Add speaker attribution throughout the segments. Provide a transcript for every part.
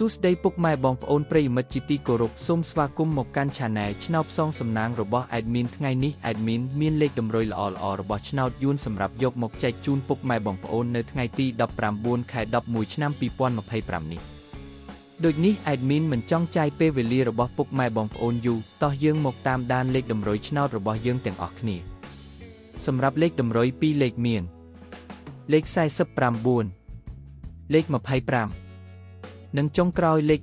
Speaker 1: សួស្តីពុកម៉ែបងប្អូនប្រិយមិត្តជាទីគោរពសូមស្វាគមន៍មកកាន់ Channel ឆ្នោតផ្សងសំណាងរបស់ Admin ថ្ងៃនេះ Admin មានលេខតម្រុយល្អៗរបស់ឆ្នោតយួនសម្រាប់យកមកចែកជូនពុកម៉ែបងប្អូននៅថ្ងៃទី19 ខែ 11 ឆ្នាំ 2025 នេះដូចនេះ Admin មិនចង់ចាយពេលវេលារបស់ពុកម៉ែបងប្អូនយូរតោះយើងមកតាមដានលេខតម្រុយឆ្នោតរបស់យើងទាំងអស់គ្នាសម្រាប់លេខតម្រុយ2លេខមានលេខ49លេខ25និងចុងក្រោយលេខ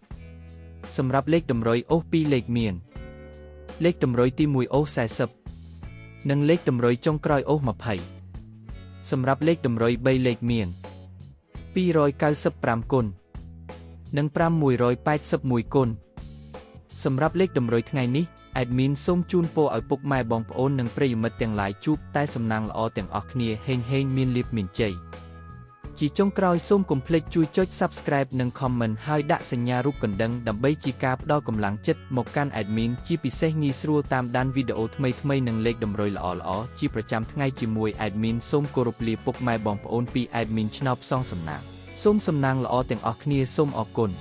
Speaker 1: 18សម្រាប់លេខតម្រុយអូស2លេខមានលេខតម្រុយទី1អូស40និងលេខតម្រុយចុងក្រោយអូស20សម្រាប់លេខតម្រុយ3លេខមាន295គុណនិង5181គុណសម្រាប់លេខតម្រុយថ្ងៃនេះ Admin សូមជូនពរឲ្យពុកម៉ែបងប្អូននិងប្រិយមិត្តទាំងឡាយជួបតែសំណាងល្អទាំងអស់គ្នាហេងមានលាភមានជ័យជាចុងក្រោយសូមកុំភ្លេចជួយចុច Subscribe និង Comment ហើយដាក់សញ្ញារូបកណ្ដឹងដើម្បីជាការផ្ដល់កម្លាំងចិត្តមកកាន់ Admin ជាពិសេសងាយស្រួលតាមដានវីដេអូថ្មីៗនិងលេខតម្រុយល្អៗជាប្រចាំថ្ងៃជាមួយ Admin សូមគោរពលាពុកម៉ែបងប្អូនពី Admin ឆ្នោតផ្សងសំណាងសូមសំណាងល្អទាំងអស់គ្នាសូមអរគុណ